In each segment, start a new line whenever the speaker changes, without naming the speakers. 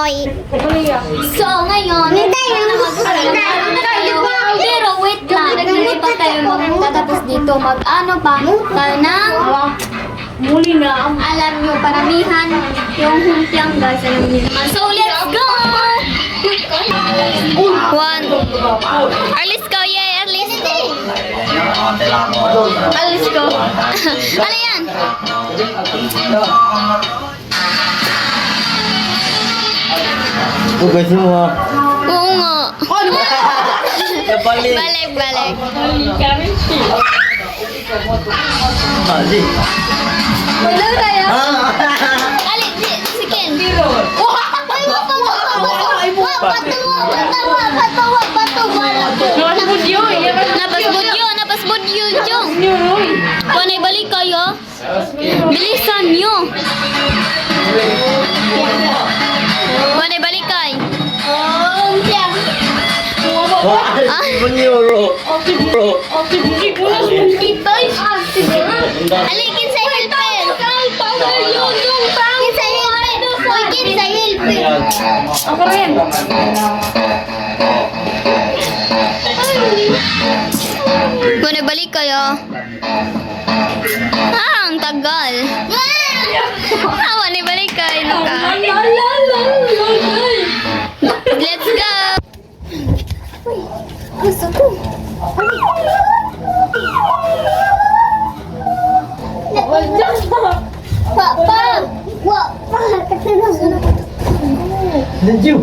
Oy. So, ngayon, pero wait lang, hindi pa tayo magtatapos dito. Mag-ano pa tayo ng
Muli na.
alam nyo, paramihan yung humpiang guys. Alam nyo naman. So, let's go! One. Alis ko, yay! Alis ko. Alis ko. Ano yan?
Bukas mo.
Oo nga.
Nabalik.
Balik, balik.
Bali.
Wala tayo.
Ah.
Ali, si Ken. Napas budyo, Jong. Panay balik kayo. Bilisan nyo. Panay balik kayo.
Euro.
Alikin sa hilpen. Kin sa hilpen. Hoy, kin sa hilpen.
Ako rin.
Panay balik kayo. Ang tagal. Panay balik kayo. Let's go. Gusto ko. Papa!
Nandiyo.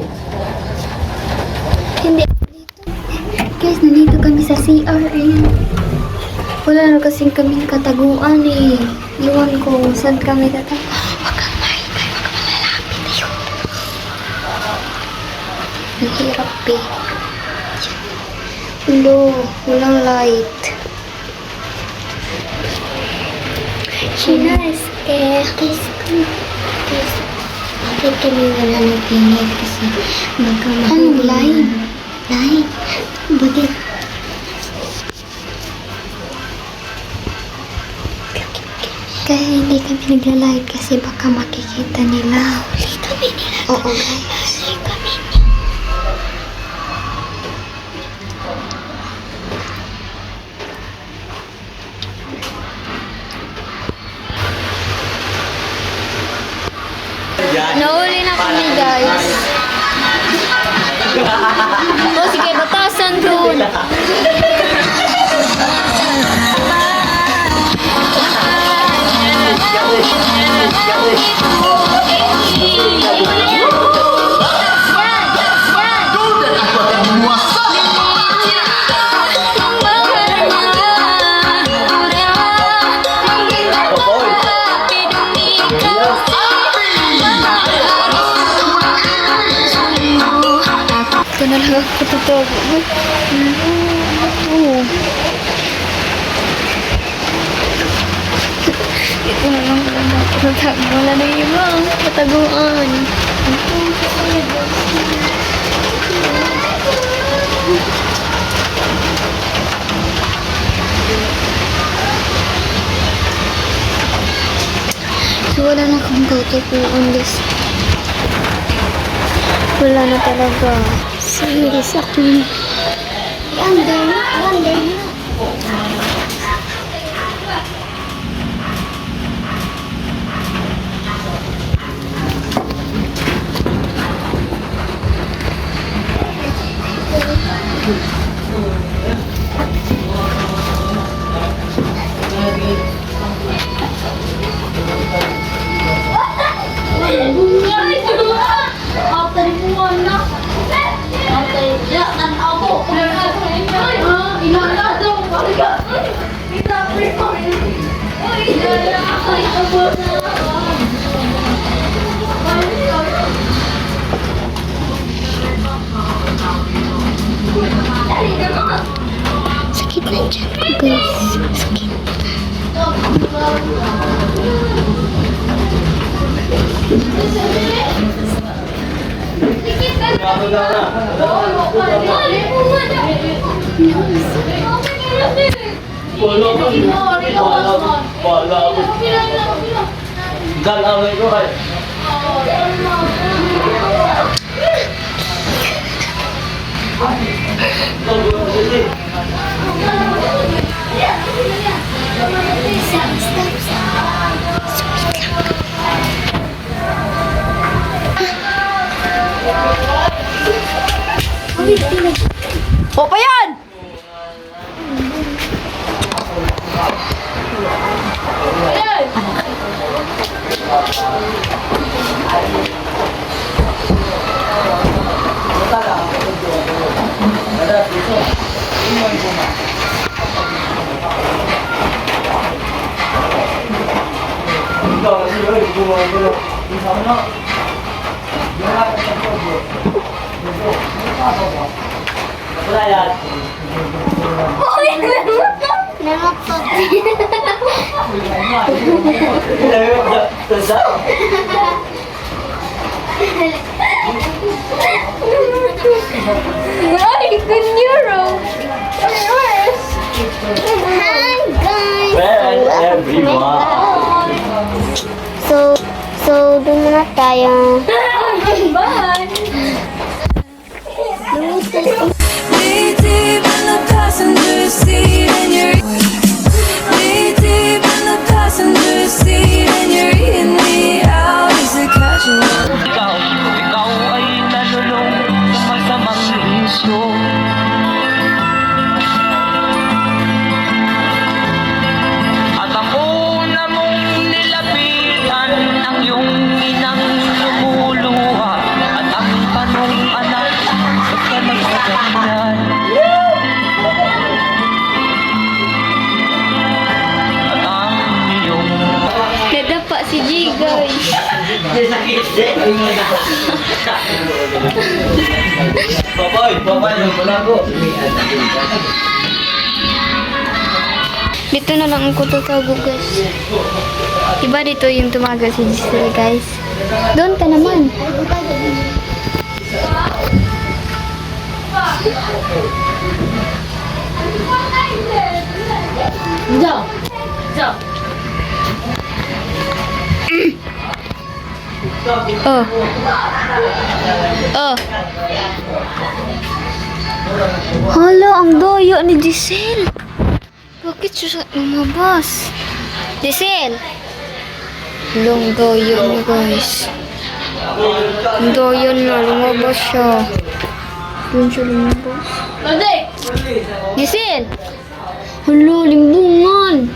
Hindi. Guys, nandito kami sa CR. Ayan. Wala na kasing kaming kataguan eh. Iwan ko saan kami tatago. Huwag kang maingay. Huwag kang malalapit. Ayun. Ang hirap eh. Hello. Walang light. Chinas eh. Guys, bakit kami wala nagpingit kasi baka mahuli. Light? Light? Bakit? Kaya hindi kami nagla-live kasi baka makikita nila. Huli kami nila. Oo guys. Huli kami nila. Nahuli na kami guys. O sige, batasan dun. Ito na lang ako tatago. Ito na lang ako tatago. Wala na yung ibang kataguan. So, wala na akong kataguan guys. Wala na talaga. Serious ako. Under na. Sakit na dyan, guys. Sakit.
O pa yan!
Wala yan.
Nangatot.
Ay, good neuro!
Hi guys!
Well, everyone.
So doon na tayo.
Bye!
Way deep in the passenger seat and you're way deep in the passenger seat and you're eating me out. Is it casual?
Ikaw ay nalulong sa masamang isyo. At ang una mong nilapitan ang iyong inang lumuluha. At ang tanong anak, ba't ka nagsaganyan? At ang iyong
Nadapa si G guys.
Babay, nagpalago.
Dito na lang ako tatago guys. Iba dito yung tumaga si Giselle guys. Doon ka naman.
Diyan! Diyan!
Oh. Oh. Hala, ang doyo ni Giselle. Bakit siya lumabas? Giselle! Long doyo niya guys. Ang doyo na, lumabas siya. Doon siya lumabas.
Lodi!
Giselle! Hala, limbungan!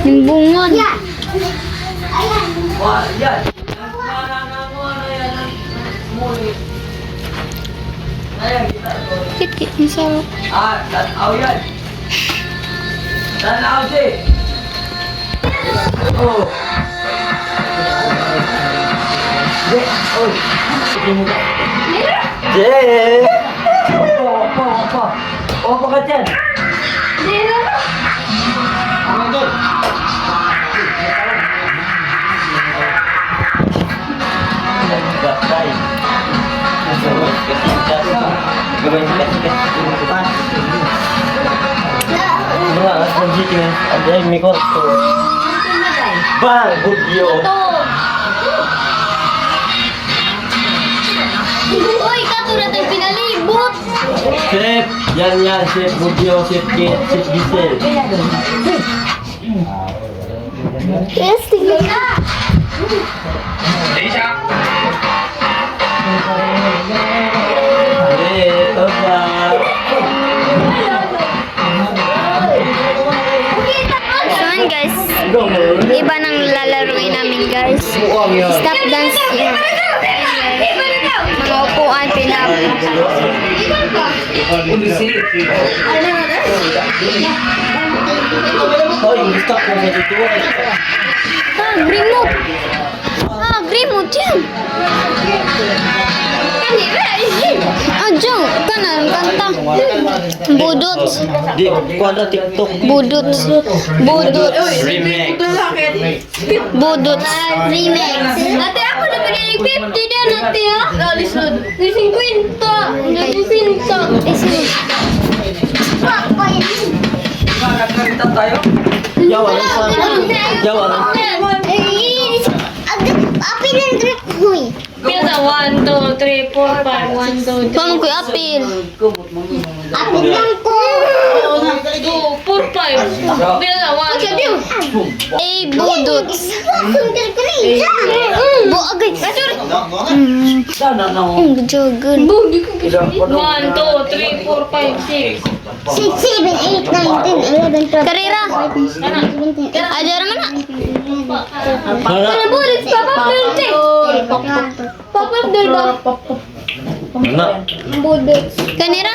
Limbungan! Kit, ang sarap.
Tanaw yan. Tanaw si. Oh. Jay! Opo ka dyan. Gatay. Gawin kasi. Mga asal dito. Ada yang mikor tu. Bang, budyo.
Uy, katulad ng pinalibot!
Chef, yan, chef budyo, chef Kit, chef Giselle.
Yes, tignan ka!
Ito ba?
So yun guys, iba nang lalaroin namin guys. Stop dance yun. Mga upuan, pinap.
Oh, yung stock ko sa dito.
Remote! Remote yan! Diyan, kanan, kanta. Budot.
Di, kuwada TikTok.
Budot. Budot.
Remix.
Budot. Remix. Ate, ako na pinili 50 din, ate ha? Lisod. Lising kwinta. Lising kwinta.
Nagkakita tayo? Yawa lang sa... Yawa lang.
Pila 1, 2, 3, 4, 5, 1, 2, 3.
Paano ko apil?
Apil lang ko! 2, 4, 5. Pila 1, 2.
Budot. Bu agad. Jogan.
1, 2, 3, 4, 5, 6.
6, 7, 8, 9, 10, 11, 12.
Karira. Ada naman na.
Mana?
Bulit, Papa Bulit. Papa Bulit ba?
Mana?
Bulit.
Kanira.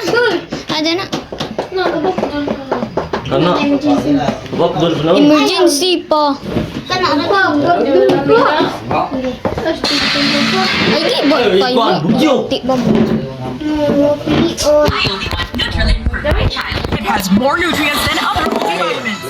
Ada na.
Kana? Bak dul na.
Emergency pa. Ay, di ba?
Ay, ikuan, bugyo.
Di ba?
It has more nutrients than other multivitamins.